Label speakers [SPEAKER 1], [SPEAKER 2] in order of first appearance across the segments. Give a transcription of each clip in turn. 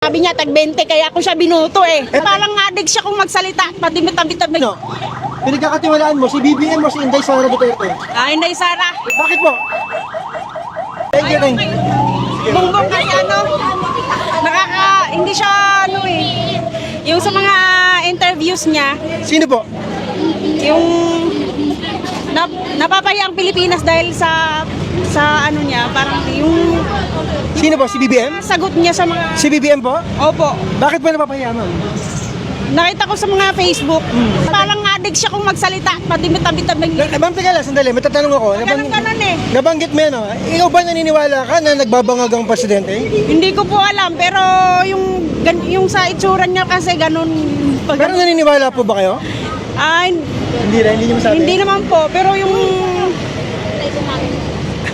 [SPEAKER 1] Sabi niya, tag-20, kaya ako siya binuto eh. Parang adik siya kung magsalita, patimit-tamit-tamit.
[SPEAKER 2] No. Pinagkakatiwalaan mo, si BBM o si Inday Sara Duterte?
[SPEAKER 1] Inday Sara.
[SPEAKER 2] Bakit po? Thank you, thank you.
[SPEAKER 1] Bongbong kasi hindi siya yung sa mga interviews niya,
[SPEAKER 2] Sino po?
[SPEAKER 1] yung napapaya ang Pilipinas dahil sa niya, parang yung
[SPEAKER 2] Sino po? Si BBM?
[SPEAKER 1] sagot niya sa mga,
[SPEAKER 2] Si BBM po?
[SPEAKER 1] opo,
[SPEAKER 2] Bakit po napapahiya, ma'am?
[SPEAKER 1] nakita ko sa mga Facebook, parang adik siya kung magsalita, patimit-tamit-tamit.
[SPEAKER 2] Ma'am, teka lang, sandali, may tatanong ako.
[SPEAKER 1] Ganon eh.
[SPEAKER 2] Nabanggit mo yan, oh. Ikaw ba naniniwala ka na nagbabangag ang presidente?
[SPEAKER 1] Hindi ko po alam, pero yung sa itsura niya kasi ganun.
[SPEAKER 2] Pero naniniwala po ba kayo? Hindi niyo masabi.
[SPEAKER 1] Hindi naman po, pero yung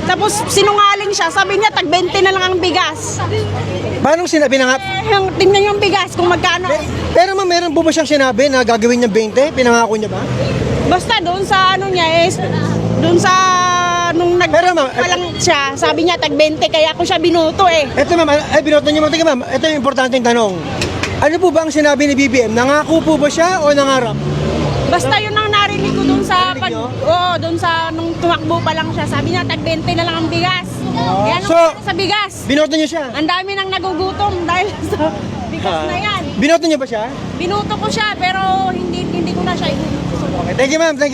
[SPEAKER 1] tapos sinungaling siya, sabi niya tag-20 na lang ang bigas.
[SPEAKER 2] Paano sinabi na nga?
[SPEAKER 1] Tingnan yung bigas kung magkano.
[SPEAKER 2] Pero ma'am, meron po ba siyang sinabi na gagawin niya 20? Pinangako niya ba?
[SPEAKER 1] Basta doon sa niya doon sa nung
[SPEAKER 2] Pero ma'am,
[SPEAKER 1] lang siya, sabi niya tag-20 kaya ako siya binuto eh.
[SPEAKER 2] Ito ma'am, binoto niyo ma'am. Teka ma'am, ito yung importanteng tanong. Ano po ba ang sinabi ni BBM? Nangako po ba siya o nangarap?
[SPEAKER 1] Basta yun ang narinig ko doon sa
[SPEAKER 2] Narinig niyo?
[SPEAKER 1] doon sa nung tumakbo pa lang siya. Sabi niya tag-20 na lang ang bigas. Kaya
[SPEAKER 2] So-
[SPEAKER 1] sa bigas.
[SPEAKER 2] Binoto niyo siya?
[SPEAKER 1] Ang dami nang nagugutom dahil sa bigas na yan.
[SPEAKER 2] Binoto niyo ba siya?
[SPEAKER 1] Binuto ko siya pero hindi ko na siya ibubuto.
[SPEAKER 2] Okay, thank you ma'am. Thank you.